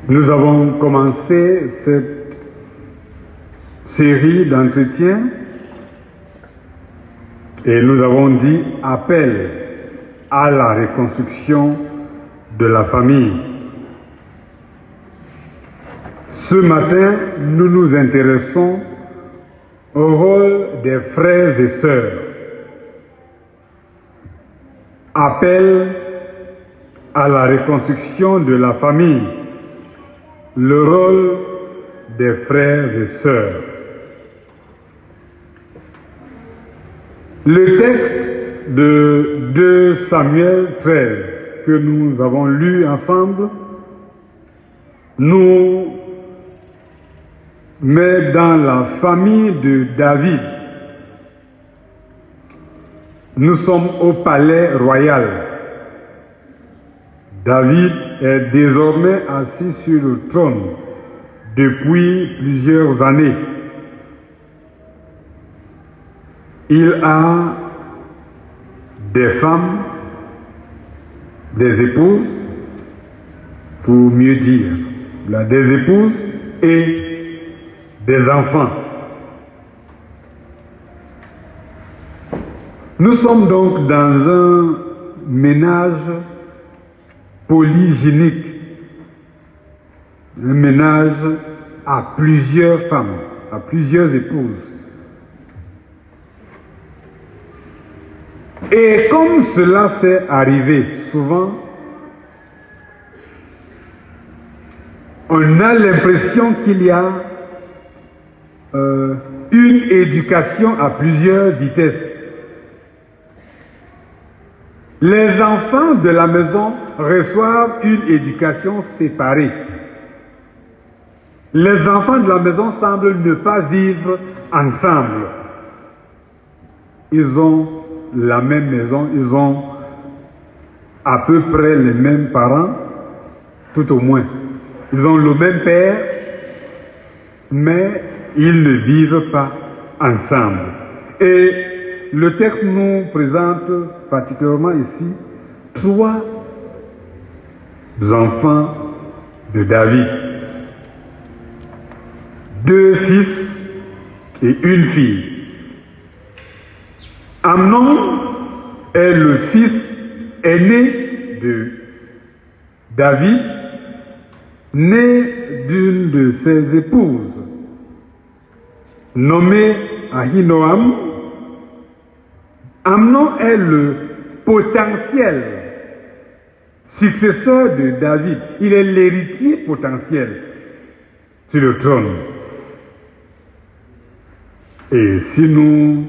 Nous avons commencé cette série d'entretiens et nous avons dit appel à la reconstruction de la famille. Ce matin, nous nous intéressons au rôle des frères et sœurs. Appel à la reconstruction de la famille. Le rôle des frères et sœurs. Le texte de 2 Samuel 13 que nous avons lu ensemble nous met dans la famille de David. Nous sommes au palais royal. David est désormais assis sur le trône depuis plusieurs années. Il a des femmes, des épouses, pour mieux dire. Il a des épouses et des enfants. Nous sommes donc dans un ménage polygynique, un ménage à plusieurs femmes, à plusieurs épouses. Et comme cela s'est arrivé souvent, on a l'impression qu'il y a une éducation à plusieurs vitesses. Les enfants de la maison reçoivent une éducation séparée. Les enfants de la maison semblent ne pas vivre ensemble. Ils ont la même maison, ils ont à peu près les mêmes parents, tout au moins. Ils ont le même père, mais ils ne vivent pas ensemble. Et le texte nous présente particulièrement ici 3 enfants de David. 2 fils et une fille. Amnon est le fils aîné de David, né d'une de ses épouses, nommée Ahinoam. Amnon est le potentiel successeur de David. Il est l'héritier potentiel sur le trône. Et si nous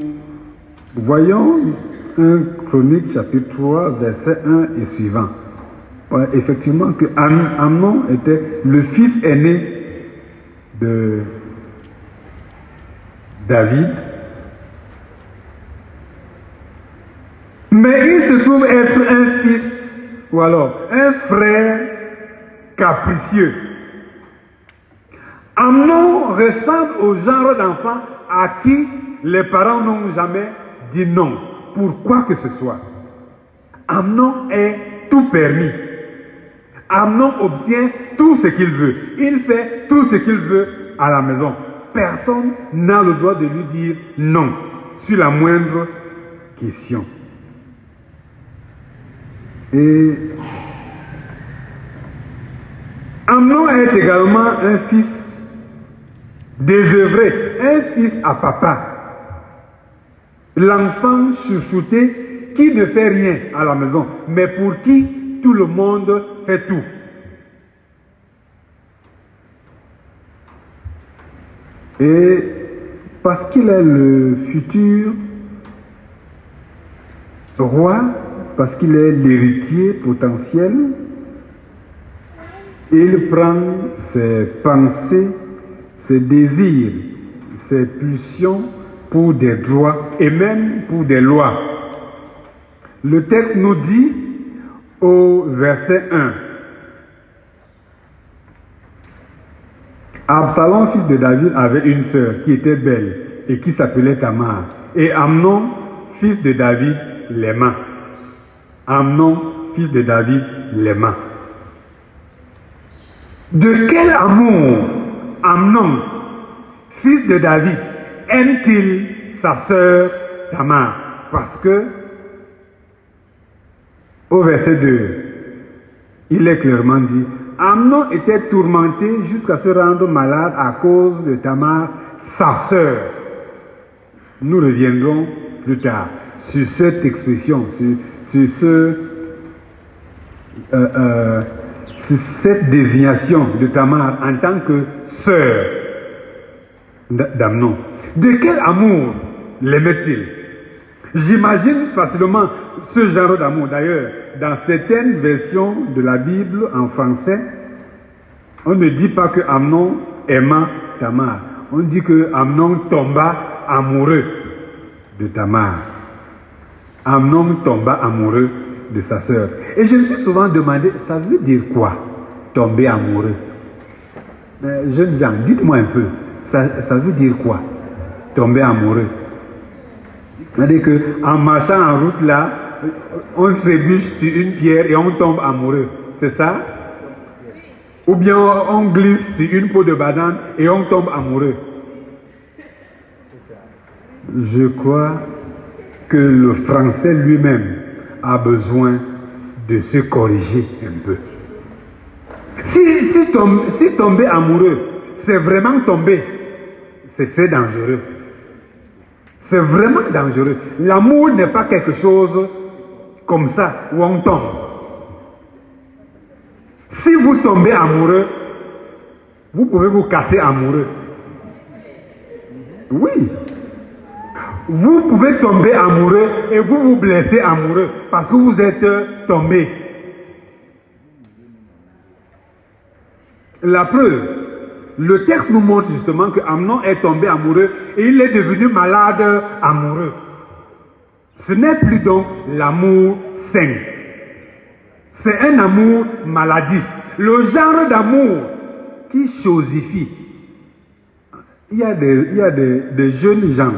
voyons 1 Chronique chapitre 3 verset 1 et suivant, effectivement que Amnon était le fils aîné de David. Mais il se trouve être un fils, ou alors un frère capricieux. Amnon ressemble au genre d'enfant à qui les parents n'ont jamais dit non, pour quoi que ce soit. Amnon est tout permis. Amnon obtient tout ce qu'il veut. Il fait tout ce qu'il veut à la maison. Personne n'a le droit de lui dire non sur la moindre question. Et Amnon est également un fils désœuvré, un fils à papa. L'enfant chouchouté qui ne fait rien à la maison, mais pour qui tout le monde fait tout. Et parce qu'il est le futur roi, parce qu'il est l'héritier potentiel, il prend ses pensées, ses désirs, ses pulsions pour des droits et même pour des lois. Le texte nous dit au verset 1, Absalom, fils de David, avait une sœur qui était belle et qui s'appelait Tamar. Et Amnon, fils de David, l'aima. Amnon, fils de David, l'aima. De quel amour Amnon, fils de David, aime-t-il sa sœur Tamar? Parce que, au verset 2, il est clairement dit, Amnon était tourmenté jusqu'à se rendre malade à cause de Tamar, sa sœur. Nous reviendrons plus tard sur cette expression, sur cette désignation de Tamar en tant que sœur d'Amnon. De quel amour l'aimait-il? J'imagine facilement ce genre d'amour. D'ailleurs, dans certaines versions de la Bible en français, on ne dit pas que Amnon aima Tamar. On dit que Amnon tomba amoureux de Tamar. Amnon tomba amoureux de sa sœur. Et je me suis souvent demandé, ça veut dire quoi, tomber amoureux? Jeunes gens, dites-moi un peu, ça veut dire quoi, tomber amoureux? C'est-à-dire qu'en marchant en route là, on trébuche sur une pierre et on tombe amoureux, c'est ça? Ou bien on glisse sur une peau de banane et on tombe amoureux. Je crois que le français lui-même a besoin de se corriger un peu. Si tomber amoureux, c'est vraiment tomber, c'est très dangereux. C'est vraiment dangereux. L'amour n'est pas quelque chose comme ça où on tombe. Si vous tombez amoureux, vous pouvez vous casser amoureux. Oui. Vous pouvez tomber amoureux et vous vous blessez amoureux parce que vous êtes tombé. La preuve, le texte nous montre justement que Amnon est tombé amoureux et il est devenu malade amoureux. Ce n'est plus donc l'amour sain. C'est un amour maladif. Le genre d'amour qui chosifie. Il y a des jeunes gens,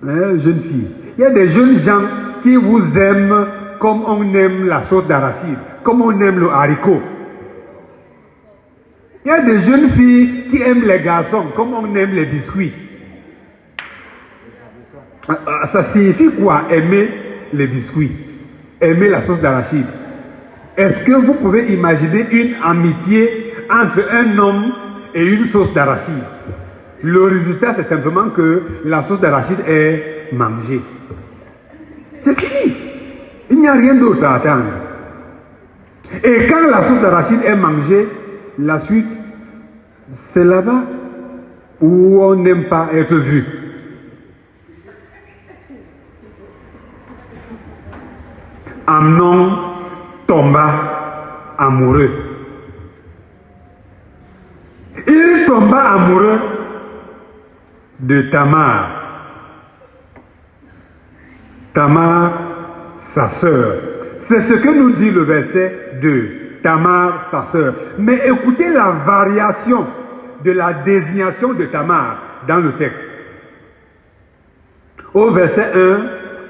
jeunes filles. Il y a des jeunes gens qui vous aiment comme on aime la sauce d'arachide, comme on aime le haricot. Il y a des jeunes filles qui aiment les garçons comme on aime les biscuits. Ça signifie quoi, aimer les biscuits, aimer la sauce d'arachide? Est-ce que vous pouvez imaginer une amitié entre un homme et une sauce d'arachide? Le résultat, c'est simplement que la sauce d'arachide est mangée. C'est fini. Il n'y a rien d'autre à attendre. Et quand la sauce d'arachide est mangée, la suite, c'est là-bas où on n'aime pas être vu. Amnon tomba amoureux. Il tomba amoureux de Tamar. Tamar, sa sœur. C'est ce que nous dit le verset 2. Tamar, sa sœur. Mais écoutez la variation de la désignation de Tamar dans le texte. Au verset 1,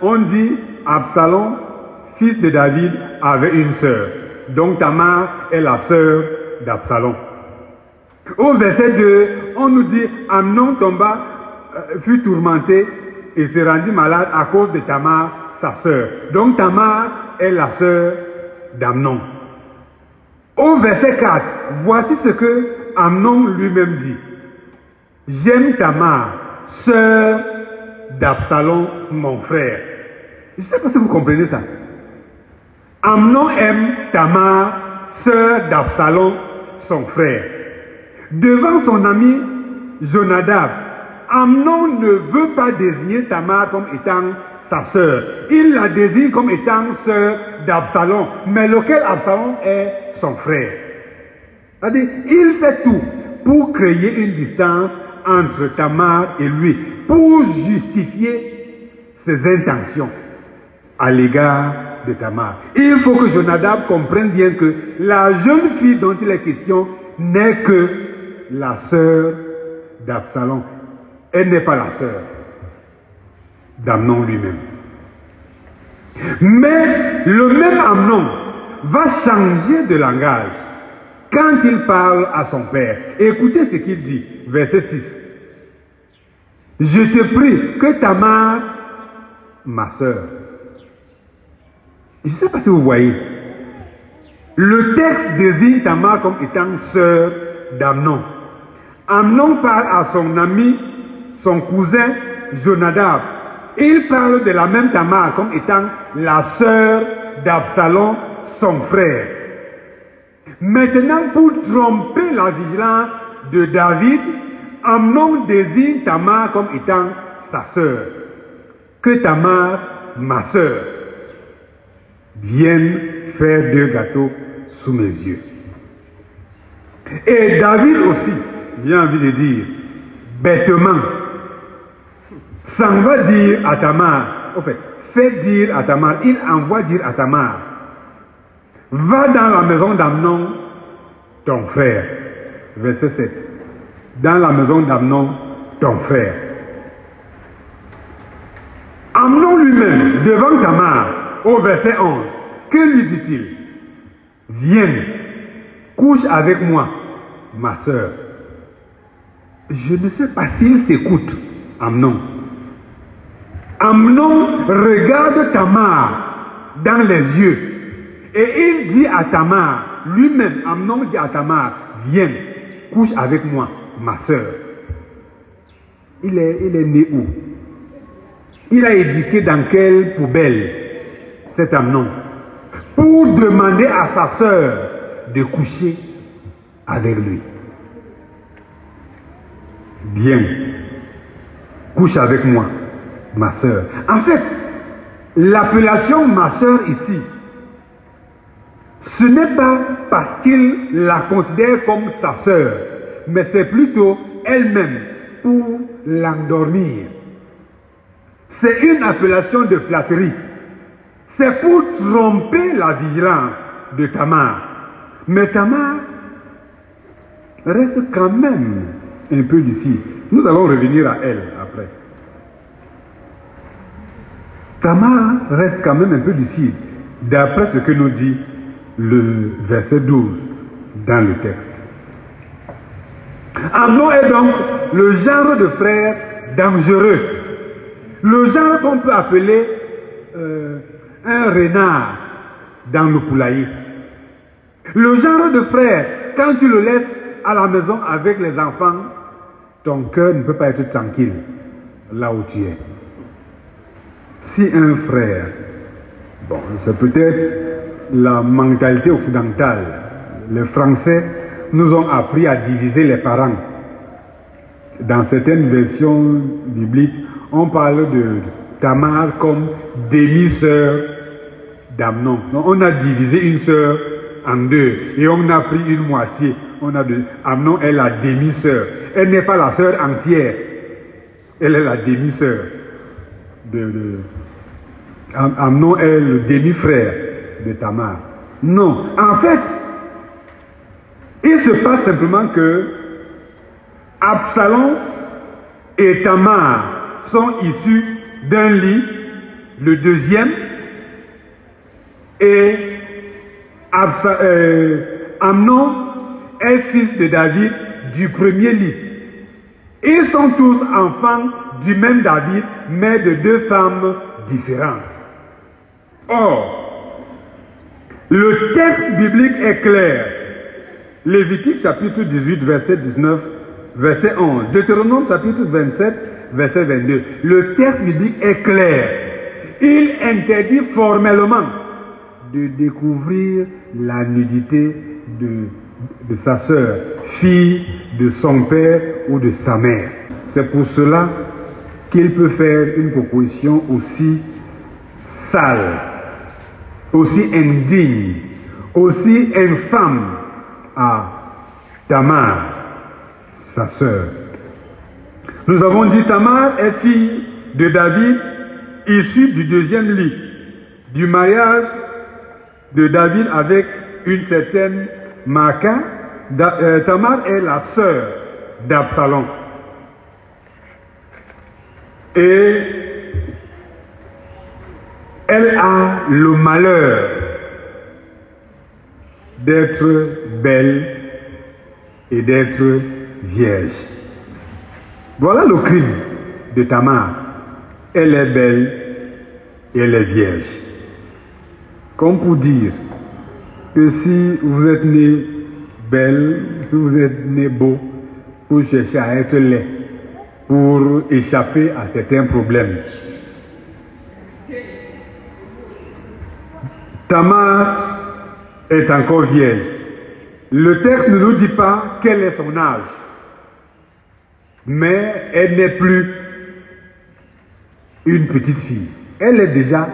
on dit Absalom, fils de David, avait une sœur. Donc Tamar est la sœur d'Absalom. Au verset 2, on nous dit Amnon fut tourmenté et se rendit malade à cause de Tamar, sa sœur. Donc Tamar est la sœur d'Amnon. Au verset 4, voici ce que Amnon lui-même dit. J'aime Tamar, sœur d'Absalom, mon frère. Je ne sais pas si vous comprenez ça. Amnon aime Tamar, sœur d'Absalom, son frère. Devant son ami Jonadab, Amnon ne veut pas désigner Tamar comme étant sa sœur. Il la désigne comme étant sœur d'Absalom, mais lequel Absalom est son frère. C'est-à-dire, il fait tout pour créer une distance entre Tamar et lui, pour justifier ses intentions à l'égard de Tamar. Il faut que Jonadab comprenne bien que la jeune fille dont il est question n'est que la sœur d'Absalom. Elle n'est pas la sœur d'Amnon lui-même. Mais le même Amnon va changer de langage quand il parle à son père. Écoutez ce qu'il dit, verset 6. Je te prie que Tamar, ma sœur, je ne sais pas si vous voyez, le texte désigne Tamar comme étant sœur d'Amnon. Amnon parle à son ami, son cousin Jonadab. Il parle de la même Tamar comme étant la sœur d'Absalom, son frère. Maintenant, pour tromper la vigilance de David, Amnon désigne Tamar comme étant sa sœur. Que Tamar, ma sœur, vienne faire 2 gâteaux sous mes yeux. Et David aussi, j'ai envie de dire, bêtement, s'en va dire à Tamar, en fait, fait dire à Tamar, il envoie dire à Tamar, va dans la maison d'Amnon, ton frère. Verset 7. Dans la maison d'Amnon, ton frère. Amnon lui-même, devant Tamar, au verset 11, que lui dit-il? Viens, couche avec moi, ma sœur. Je ne sais pas s'il s'écoute, Amnon. Amnon regarde Tamar dans les yeux et il dit à Tamar, lui-même, Amnon dit à Tamar, viens, couche avec moi, ma sœur. Il est né où? Il a éduqué dans quelle poubelle, cet Amnon, pour demander à sa sœur de coucher avec lui. Viens, couche avec moi, ma sœur. En fait, l'appellation ma sœur ici, ce n'est pas parce qu'il la considère comme sa sœur, mais c'est plutôt elle-même pour l'endormir. C'est une appellation de flatterie. C'est pour tromper la vigilance de Tamar. Mais Tamar reste quand même un peu lucide. Nous allons revenir à elle après. Tamar reste quand même un peu lucide, d'après ce que nous dit le verset 12 dans le texte. Amnon est donc le genre de frère dangereux. Le genre qu'on peut appeler un renard dans le poulailler. Le genre de frère, quand tu le laisses à la maison avec les enfants, ton cœur ne peut pas être tranquille là où tu es. Si un frère, bon, c'est peut-être la mentalité occidentale, les Français nous ont appris à diviser les parents. Dans certaines versions bibliques, on parle de Tamar comme demi-sœur d'Amnon. Donc on a divisé une sœur en deux et on a pris une moitié. Amnon est la demi-sœur. Elle n'est pas la sœur entière. Elle est la demi-sœur. Amnon est le demi-frère de Tamar. Non, en fait, il se passe simplement que Absalom et Tamar sont issus d'un lit, le deuxième, et Amnon est fils de David du premier lit. Ils sont tous enfants du même David, mais de 2 femmes différentes. Or, le texte biblique est clair. Lévitique chapitre 18, verset 19, verset 11. Deutéronome chapitre 27, verset 22. Le texte biblique est clair. Il interdit formellement de découvrir la nudité de sa sœur, fille de son père ou de sa mère. C'est pour cela qu'il peut faire une proposition aussi sale, aussi indigne, aussi infâme à Tamar, sa sœur. Nous avons dit Tamar est fille de David, issue du deuxième lit, du mariage de David avec une certaine Maca. Tamar est la sœur d'Absalom. Et elle a le malheur d'être belle et d'être vierge. Voilà le crime de Tamar. Elle est belle et elle est vierge. Comme pour dire que si vous êtes né belle, si vous êtes né beau, vous cherchez à être laid pour échapper à certains problèmes. Tamar est encore vierge. Le texte ne nous dit pas quel est son âge, mais elle n'est plus une petite fille. Elle est déjà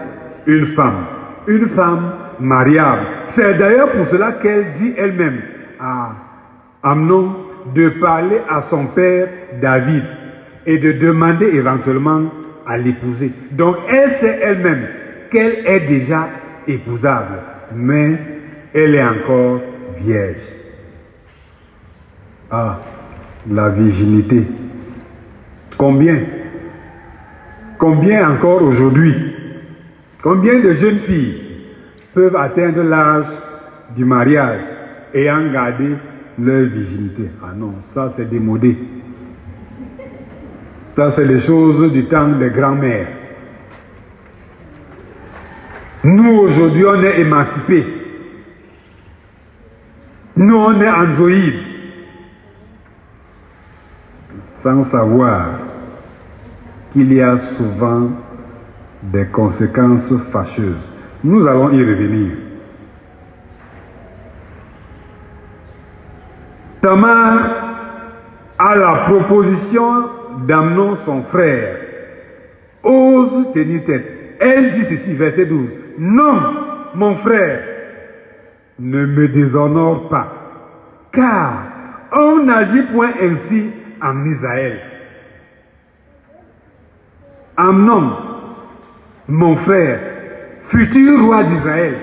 une femme mariable. C'est d'ailleurs pour cela qu'elle dit elle-même à Amnon de parler à son père David et de demander éventuellement à l'épouser. Donc elle sait elle-même qu'elle est déjà épousable, mais elle est encore vierge. Ah, la virginité. Combien encore aujourd'hui, combien de jeunes filles peuvent atteindre l'âge du mariage ayant gardé leur virginité? Ah non, ça c'est démodé. Ça c'est les choses du temps des grands-mères. Nous aujourd'hui on est émancipés. Nous on est androïdes. Sans savoir qu'il y a souvent des conséquences fâcheuses. Nous allons y revenir. Tamar a la proposition d'Amnon son frère. Ose tenir tête. Elle dit ceci, verset 12. Non, mon frère, ne me déshonore pas, car on n'agit point ainsi en Israël. Amnon, mon frère, futur roi d'Israël,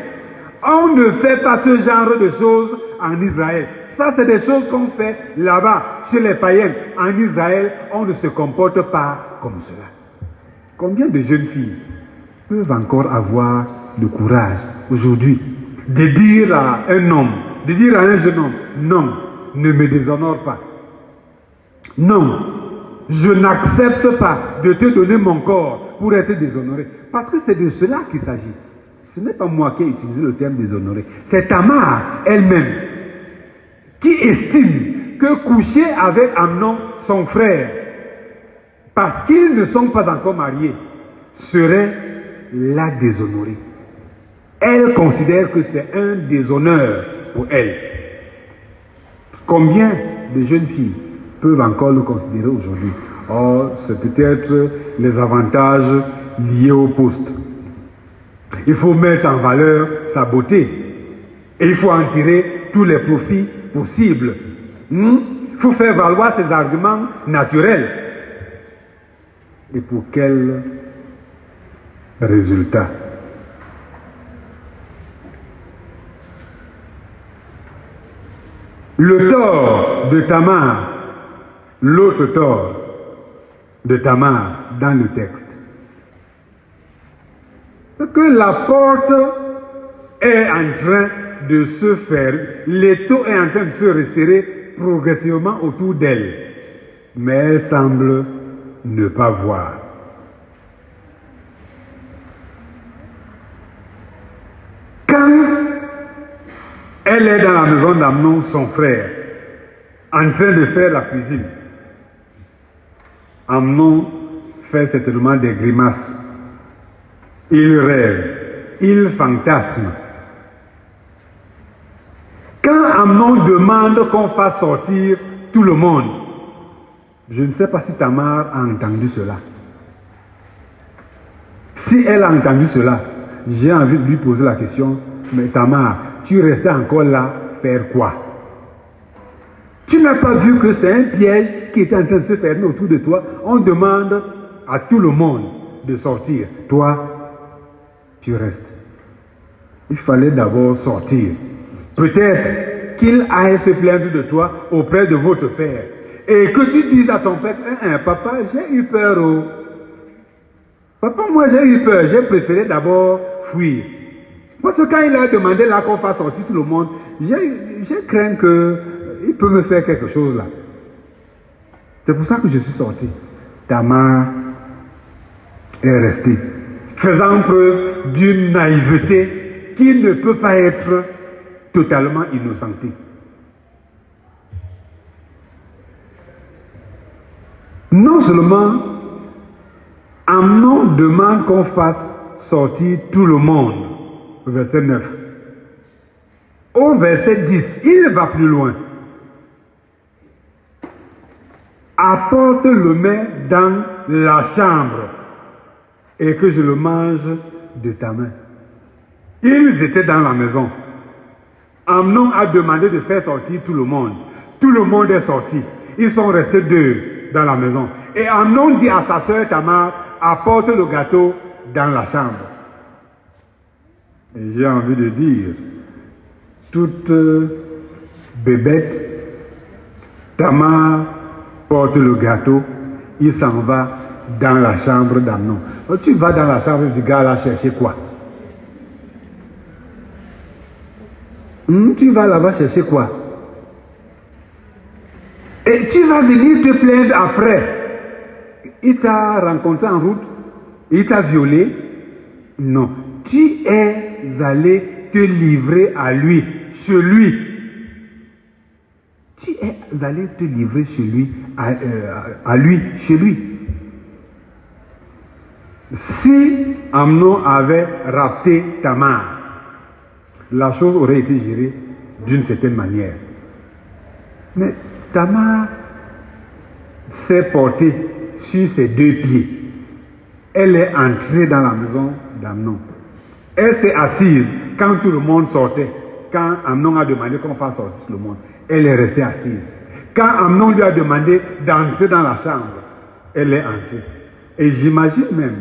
on ne fait pas ce genre de choses en Israël. Ça, c'est des choses qu'on fait là-bas, chez les païens. En Israël, on ne se comporte pas comme cela. Combien de jeunes filles peuvent encore avoir le courage aujourd'hui de dire à un homme, de dire à un jeune homme, non, ne me déshonore pas. Non, je n'accepte pas de te donner mon corps pour être déshonoré. Parce que c'est de cela qu'il s'agit. Ce n'est pas moi qui ai utilisé le terme déshonoré. C'est Tamar elle-même qui estime que coucher avec Amnon, son frère, parce qu'ils ne sont pas encore mariés, serait la déshonorer. Elle considère que c'est un déshonneur pour elle. Combien de jeunes filles peuvent encore le considérer aujourd'hui? Oh, c'est peut-être les avantages liés au poste. Il faut mettre en valeur sa beauté et il faut en tirer tous les profits possibles. Il faut faire valoir ses arguments naturels. Et pour quel résultat? Le tort de Tamar, l'autre tort de Tamar dans le texte, c'est que la porte est en train de se faire, l'étau est en train de se resserrer progressivement autour d'elle, mais elle semble ne pas voir. Quand elle est dans la maison d'Amnon, son frère, en train de faire la cuisine, Amnon fait certainement des grimaces. Il rêve, il fantasme. Quand Amnon demande qu'on fasse sortir tout le monde, je ne sais pas si Tamar a entendu cela. Si elle a entendu cela, j'ai envie de lui poser la question, mais Tamar, tu restais encore là, faire quoi? Tu n'as pas vu que c'est un piège qui était en train de se fermer autour de toi? On demande à tout le monde de sortir. Toi, tu restes. Il fallait d'abord sortir. Peut-être qu'il aille se plaindre de toi auprès de votre père. Et que tu dises à ton père, papa, j'ai eu peur. Oh. Papa, moi j'ai eu peur. J'ai préféré d'abord fuir. Parce que quand il a demandé là qu'on fasse sortir tout le monde, j'ai craint que il peut me faire quelque chose là. C'est pour ça que je suis sorti. Tamar est restée, faisant preuve d'une naïveté qui ne peut pas être totalement innocentée. Non seulement Amnon demande qu'on fasse sortir tout le monde, verset 9. Au verset 10, il va plus loin. Apporte le mets dans la chambre et que je le mange de ta main. Ils étaient dans la maison. Amnon a demandé de faire sortir tout le monde. Tout le monde est sorti. Ils sont restés deux dans la maison. Et Amnon dit à sa sœur Tamar, apporte le gâteau dans la chambre. Et j'ai envie de dire, toute bébête, Tamar porte le gâteau, il s'en va dans la chambre d'Amnon. Tu vas dans la chambre du gars là chercher quoi? Tu vas là-bas chercher quoi? Et tu vas venir te plaindre après. Il t'a rencontré en route, il t'a violé. Non, tu es allé te livrer à lui, chez lui. Tu es allé te livrer chez lui, à lui, chez lui. Si Amnon avait rapté Tamar, la chose aurait été gérée d'une certaine manière. Mais Tamar s'est portée sur ses deux pieds. Elle est entrée dans la maison d'Amnon. Elle s'est assise quand tout le monde sortait. Quand Amnon a demandé qu'on fasse sortir tout le monde, elle est restée assise. Quand Amnon lui a demandé d'entrer dans la chambre, elle est entrée. Et j'imagine même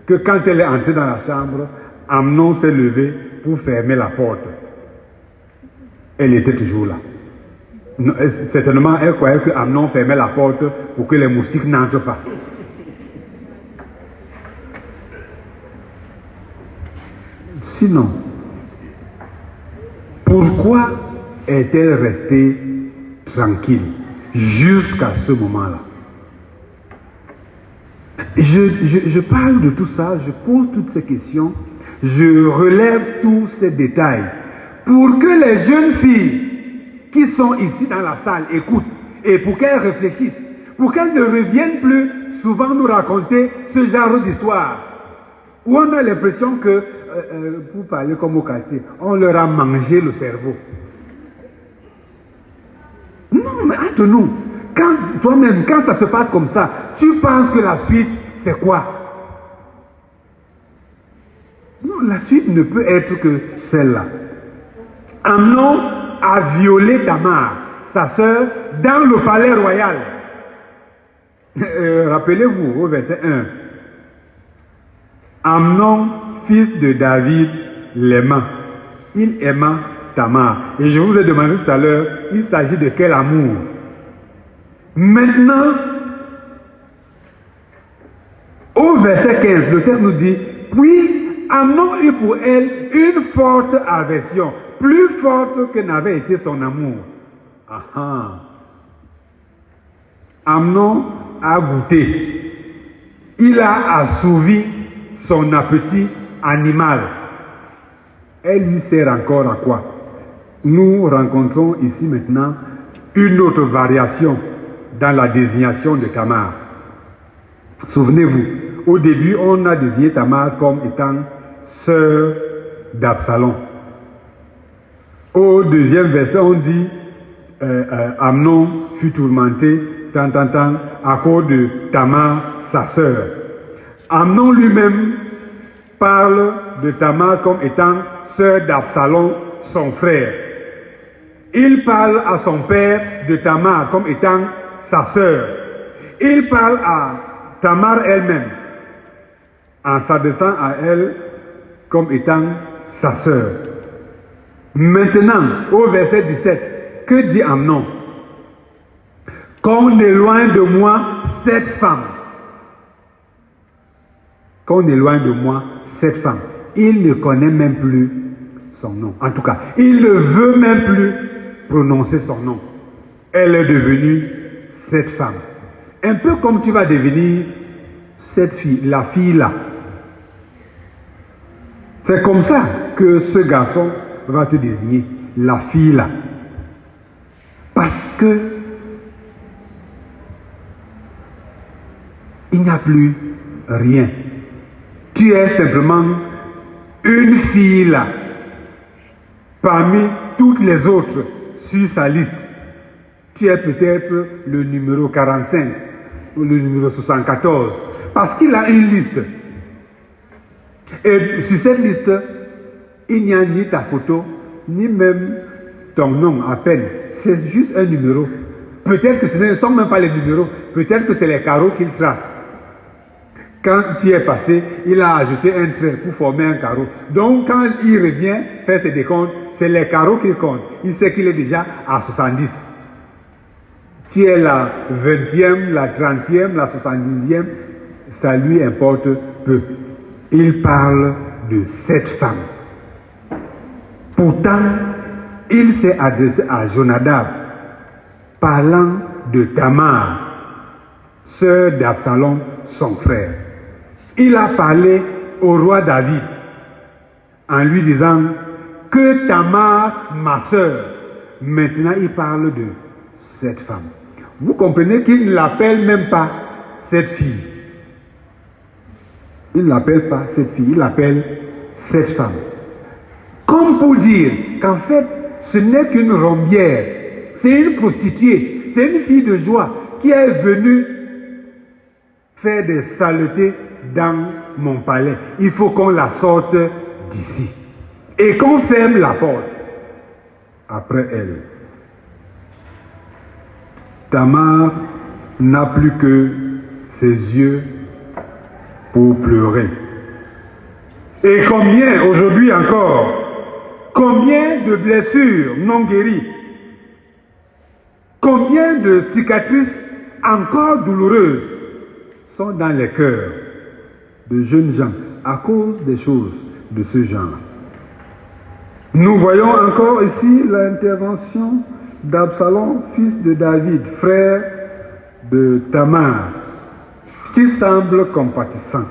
que quand elle est entrée dans la chambre, Amnon s'est levé pour fermer la porte. Elle était toujours là. Certainement, elle croyait que Amnon fermait la porte pour que les moustiques n'entrent pas. Sinon, pourquoi est-elle restée tranquille jusqu'à ce moment-là? Je parle de tout ça, je pose toutes ces questions, je relève tous ces détails pour que les jeunes filles qui sont ici dans la salle écoutent et pour qu'elles réfléchissent, pour qu'elles ne reviennent plus souvent nous raconter ce genre d'histoire où on a l'impression que, pour parler comme au quartier, on leur a mangé le cerveau. Non, mais entre nous, toi-même, quand ça se passe comme ça, tu penses que la suite, c'est quoi? Non, la suite ne peut être que celle-là. Amnon a violé Tamar, sa sœur, dans le palais royal. Rappelez-vous au verset 1. Amnon, fils de David, l'aima. Il aima Tamar. Et je vous ai demandé tout à l'heure, il s'agit de quel amour? Maintenant, au verset 15, le texte nous dit, puis Amnon eut pour elle une forte aversion, plus forte que n'avait été son amour. Amnon a goûté. Il a assouvi son appétit animal. Elle lui sert encore à quoi? Nous rencontrons ici maintenant une autre variation dans la désignation de Tamar. Souvenez-vous, au début, on a désigné Tamar comme étant sœur d'Absalom. Au deuxième verset, on dit Amnon fut tourmenté à cause de Tamar, sa sœur. Amnon lui-même parle de Tamar comme étant sœur d'Absalom, son frère. Il parle à son père de Tamar comme étant sa sœur. Il parle à Tamar elle-même en s'adressant à elle comme étant sa sœur. Maintenant, au verset 17, que dit Amnon? Qu'on éloigne de moi cette femme. Qu'on éloigne de moi cette femme. Il ne connaît même plus son nom. En tout cas, il ne veut même plus prononcer son nom. elle est devenue cette femme. Un peu comme tu vas devenir cette fille, la fille là. C'est comme ça que ce garçon va te désigner, la fille là. Parce que il n'y a plus rien. Tu es simplement une fille là, parmi toutes les autres sur sa liste. Tu es peut-être le numéro 45 ou le numéro 74, parce qu'il a une liste. Et sur cette liste, il n'y a ni ta photo, ni même ton nom à peine. C'est juste un numéro. Peut-être que ce ne sont même pas les numéros, peut-être que c'est les carreaux qu'il trace. Quand tu es passé, il a ajouté un trait pour former un carreau. Donc quand il revient faire ses décomptes, c'est les carreaux qu'il compte. Il sait qu'il est déjà à 70. Tu es la 20e, la 30e, la 70e, ça lui importe peu. Il parle de cette femme. Pourtant, il s'est adressé à Jonadab, parlant de Tamar, sœur d'Absalom, son frère. Il a parlé au roi David en lui disant que Tamar, ma sœur. Maintenant, il parle de cette femme. Vous comprenez qu'il ne l'appelle même pas cette fille. Il ne l'appelle pas cette fille, il l'appelle cette femme. Comme pour dire qu'en fait, ce n'est qu'une rombière, c'est une prostituée, c'est une fille de joie qui est venue faire des saletés dans mon palais. Il faut qu'on la sorte d'ici et qu'on ferme la porte après elle. Tamar n'a plus que ses yeux pour pleurer. Et combien aujourd'hui encore, combien de blessures non guéries, combien de cicatrices encore douloureuses sont dans les cœurs de jeunes gens à cause des choses de ce genre. Nous voyons encore ici l'intervention d'Absalom, fils de David, frère de Tamar, qui semble compatissant.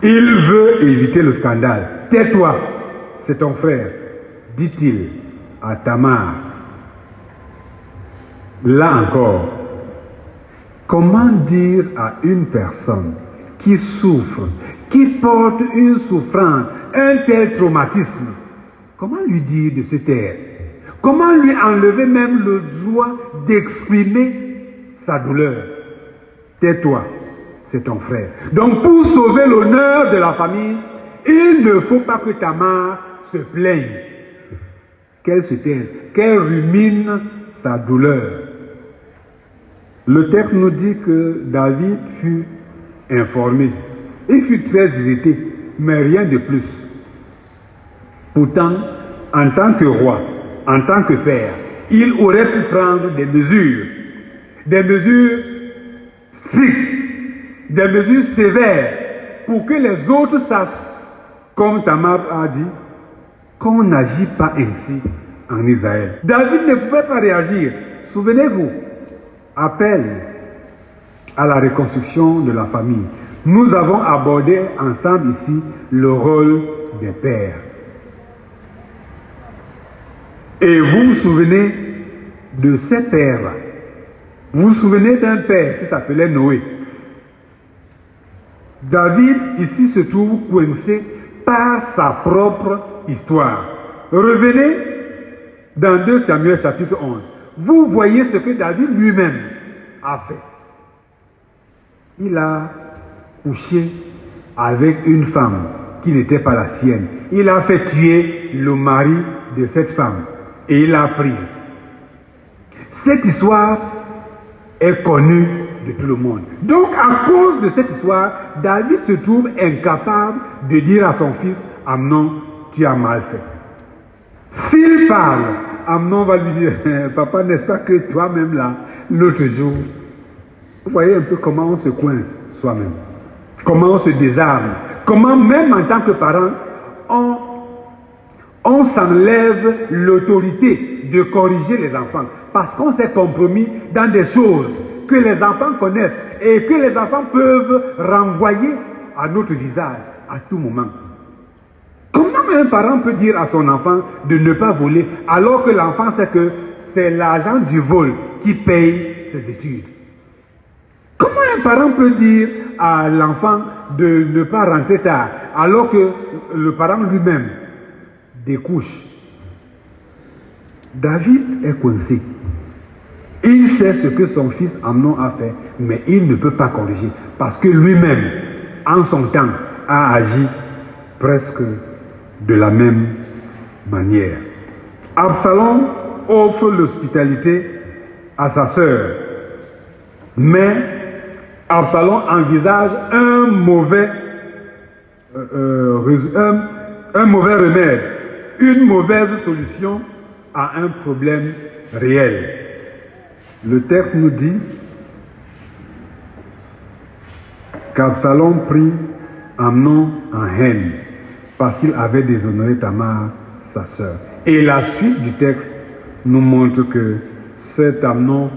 Il veut éviter le scandale. Tais-toi, c'est ton frère, dit-il à Tamar. Là encore, comment dire à une personne qui souffre, qui porte une souffrance, un tel traumatisme, comment lui dire de se taire? Comment lui enlever même le droit d'exprimer sa douleur? Tais-toi, c'est ton frère. Donc pour sauver l'honneur de la famille, il ne faut pas que Tamar se plaigne, qu'elle se taise, qu'elle rumine sa douleur. Le texte nous dit que David fut informé. Il fut très irrité, mais rien de plus. Pourtant, en tant que roi, en tant que père, il aurait pu prendre des mesures strictes, des mesures sévères, pour que les autres sachent, comme Tamar a dit, qu'on n'agit pas ainsi en Israël. David ne pouvait pas réagir. Souvenez-vous, appel à la reconstruction de la famille. Nous avons abordé ensemble ici le rôle des pères. Et vous vous souvenez de ces pères-là. Vous vous souvenez d'un père qui s'appelait Noé. David ici se trouve coincé par sa propre histoire. Revenez dans 2 Samuel chapitre 11. Vous voyez ce que David lui-même a fait. Il a couché avec une femme qui n'était pas la sienne. Il a fait tuer le mari de cette femme et il l'a prise. Cette histoire est connue de tout le monde. Donc à cause de cette histoire, David se trouve incapable de dire à son fils, Amnon, tu as mal fait. S'il parle, Amnon va lui dire, papa, n'est-ce pas que toi-même là, l'autre jour, vous voyez un peu comment on se coince soi-même, comment on se désarme, comment même en tant que parent, on s'enlève l'autorité de corriger les enfants. Parce qu'on s'est compromis dans des choses que les enfants connaissent et que les enfants peuvent renvoyer à notre visage à tout moment. Comment un parent peut dire à son enfant de ne pas voler alors que l'enfant sait que c'est l'argent du vol qui paye ses études? Comment un parent peut dire à l'enfant de ne pas rentrer tard alors que le parent lui-même découche? David est coincé. Il sait ce que son fils Amnon a fait, mais il ne peut pas corriger parce que lui-même, en son temps, a agi presque de la même manière. Absalom offre l'hospitalité à sa sœur, mais Absalom envisage un mauvais remède, une mauvaise solution à un problème réel. Le texte nous dit qu'Absalom prit Amnon en haine parce qu'il avait déshonoré Tamar, sa sœur. Et la suite du texte nous montre que cet Amnon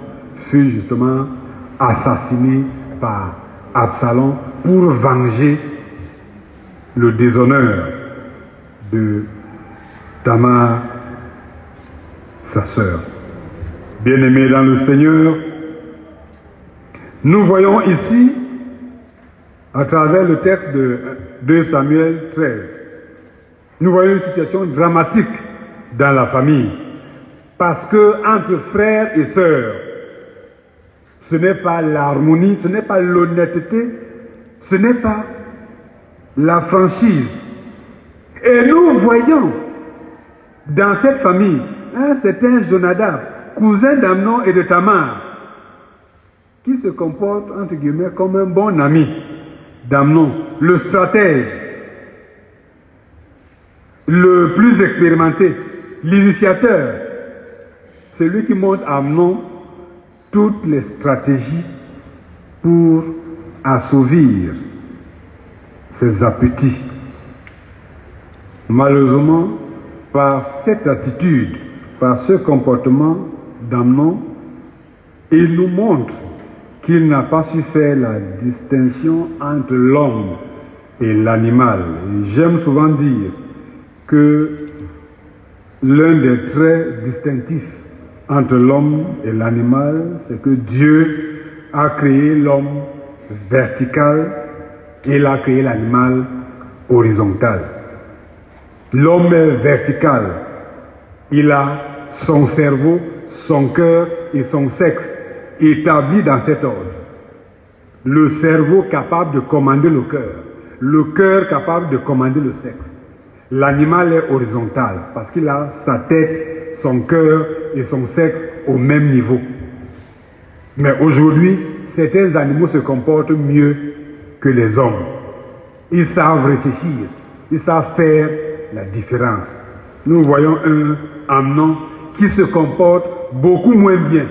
fut justement assassiné par Absalom pour venger le déshonneur de Tamar, sa sœur. Bien-aimés dans le Seigneur, nous voyons ici, à travers le texte de 2 Samuel 13, nous voyons une situation dramatique dans la famille. Parce que entre frères et sœurs, ce n'est pas l'harmonie, ce n'est pas l'honnêteté, ce n'est pas la franchise. Et nous voyons dans cette famille un certain Jonadab, cousin d'Amnon et de Tamar, qui se comporte, entre guillemets, comme un bon ami d'Amnon, le stratège, le plus expérimenté, l'initiateur, celui qui montre à Amnon toutes les stratégies pour assouvir ses appétits. Malheureusement, par cette attitude, par ce comportement d'Amnon, il nous montre qu'il n'a pas su faire la distinction entre l'homme et l'animal. J'aime souvent dire que l'un des traits distinctifs entre l'homme et l'animal, c'est que Dieu a créé l'homme vertical et il a créé l'animal horizontal. L'homme est vertical. Il a son cerveau, son cœur et son sexe établis dans cet ordre. Le cerveau capable de commander le cœur capable de commander le sexe. L'animal est horizontal parce qu'il a sa tête, son cœur et son sexe au même niveau. Mais aujourd'hui, certains animaux se comportent mieux que les hommes. Ils savent réfléchir, ils savent faire la différence. Nous voyons un Amnon qui se comporte beaucoup moins bien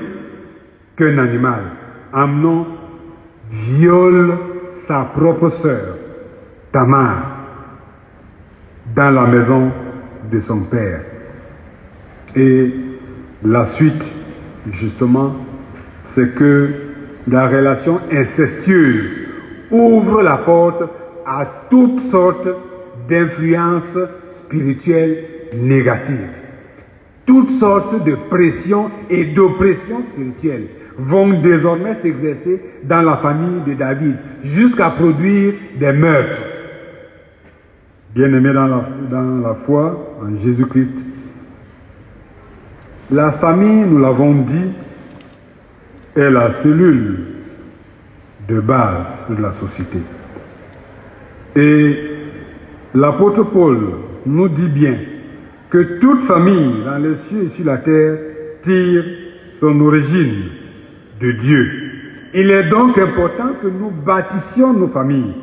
qu'un animal. Amnon viole sa propre sœur, Tamar, dans la maison de son père. Et la suite, justement, c'est que la relation incestueuse ouvre la porte à toutes sortes d'influences spirituelles négatives. Toutes sortes de pressions et d'oppressions spirituelles vont désormais s'exercer dans la famille de David jusqu'à produire des meurtres. Bien-aimés dans la foi en Jésus-Christ, la famille, nous l'avons dit, est la cellule de base de la société. Et l'apôtre Paul nous dit bien que toute famille dans les cieux et sur la terre tire son origine de Dieu. Il est donc important que nous bâtissions nos familles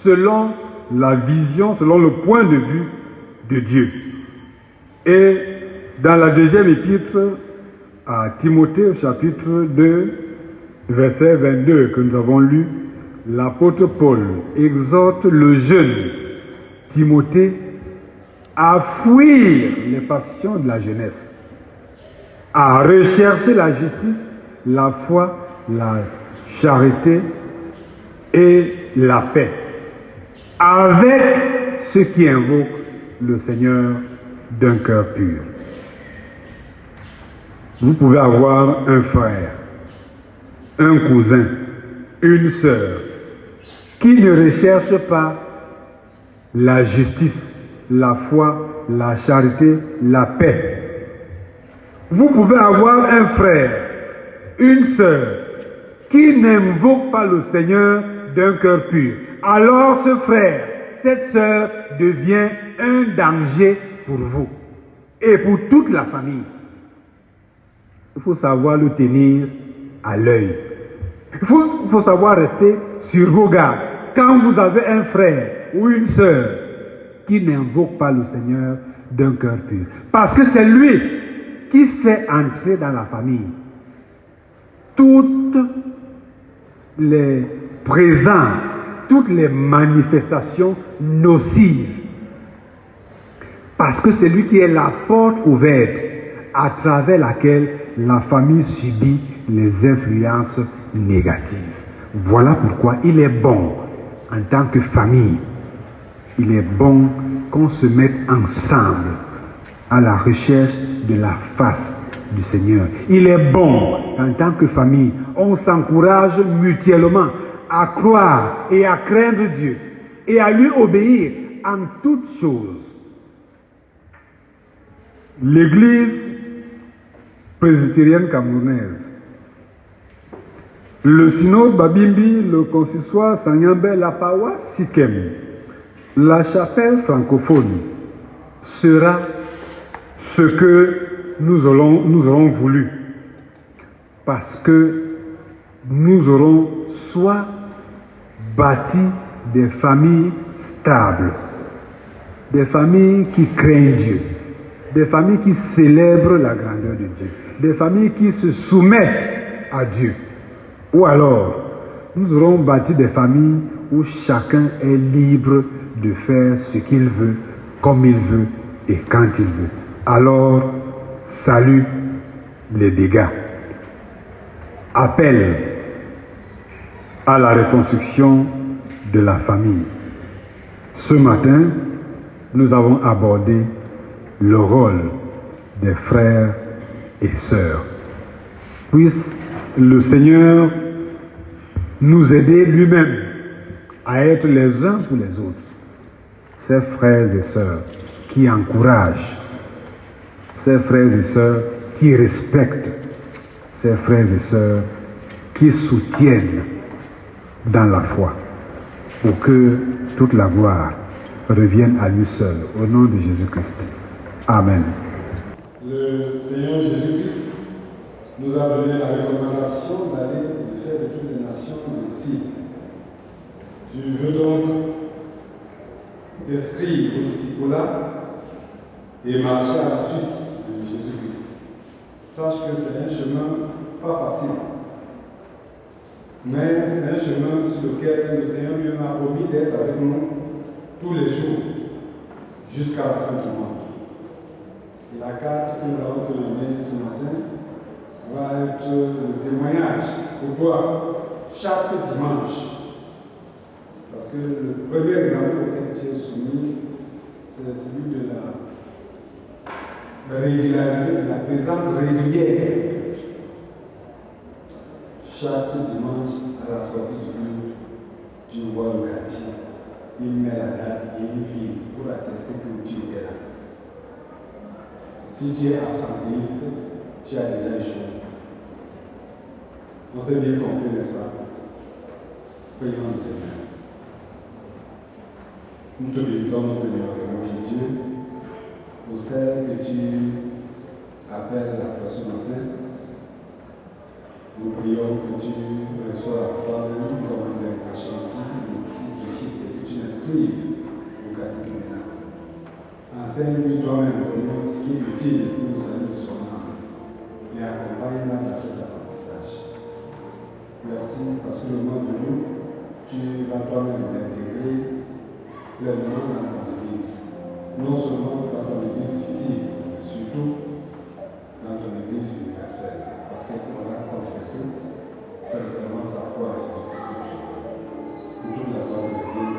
selon la vision, selon le point de vue de Dieu. Et dans la deuxième épître à Timothée, au chapitre 2, verset 22 que nous avons lu, l'apôtre Paul exhorte le jeune Timothée à fuir les passions de la jeunesse à rechercher la justice, la foi, la charité et la paix, avec ceux qui invoquent le Seigneur d'un cœur pur. Vous pouvez avoir un frère, un cousin, une sœur, qui ne recherche pas la justice, la foi, la charité, la paix. Vous pouvez avoir un frère, une sœur, qui n'invoque pas le Seigneur d'un cœur pur. Alors ce frère, cette sœur devient un danger pour vous et pour toute la famille. Il faut savoir le tenir à l'œil. Il faut savoir rester sur vos gardes. Quand vous avez un frère ou une sœur qui n'invoque pas le Seigneur d'un cœur pur. Parce que c'est lui qui fait entrer dans la famille toutes les présences, toutes les manifestations nocives. Parce que c'est lui qui est la porte ouverte à travers laquelle la famille subit les influences négatives. Voilà pourquoi il est bon, en tant que famille, il est bon qu'on se mette ensemble à la recherche de la face du Seigneur. Il est bon, en tant que famille, on s'encourage mutuellement à croire et à craindre Dieu et à lui obéir en toutes choses. L'Église presbytérienne camerounaise, le synode Babimbi, le consistoire Sanyambe, la paroisse Sikem, la chapelle francophone sera ce que nous aurons voulu, parce que nous aurons soit bâti des familles stables, des familles qui craignent Dieu, des familles qui célèbrent la grandeur de Dieu, des familles qui se soumettent à Dieu. Ou alors, nous aurons bâti des familles où chacun est libre de faire ce qu'il veut, comme il veut et quand il veut. Alors, salut les dégâts. Appel à la reconstruction de la famille. Ce matin, nous avons abordé le rôle des frères et sœurs. Puisse le Seigneur nous aider lui-même à être les uns pour les autres, ces frères et sœurs qui encouragent, ces frères et sœurs qui respectent, ces frères et sœurs qui soutiennent dans la foi, pour que toute la gloire revienne à lui seul, au nom de Jésus-Christ. Amen. Le Seigneur Jésus-Christ nous a donné la recommandation d'aller faire de toutes les nations ici. Tu veux donc t'inscrire au discipulat et marcher à la suite de Jésus-Christ. Sache que c'est un chemin pas facile, mais c'est un chemin sur lequel le Seigneur lui a promis d'être avec nous tous les jours jusqu'à la fin du monde. Et la carte que nous allons te donner ce matin va être le témoignage pour toi chaque dimanche. Parce que le premier examen auquel tu es soumis, c'est celui de la régularité, de la présence régulière. Chaque dimanche, à la sortie du culte, tu vois le catéchisme. Il met la date et il vise pour attester que tu étais là. Si tu es absentéiste, tu as déjà échoué. On s'est bien compris, n'est-ce pas? Prions le Seigneur. Nous te bénissons, mon Seigneur, au nom de Dieu, pour celle que tu appelles la personne matin. Nous prions que tu reçoives toi-même comme un apprenti, et que tu l'inscrives au catéchuménat. Enseigne-lui toi-même, Seigneur, ce qui est utile pour le salut de son âme et accompagne-la dans cet apprentissage. Merci parce que le moment de nous, tu vas toi-même l'intégrer pleinement dans ton Église. Non seulement dans ton Église physique, mais surtout dans ton Église universelle. parce qu'on a confessé sincèrement sa foi à Jésus-Christ. Toujours la gloire de Dieu.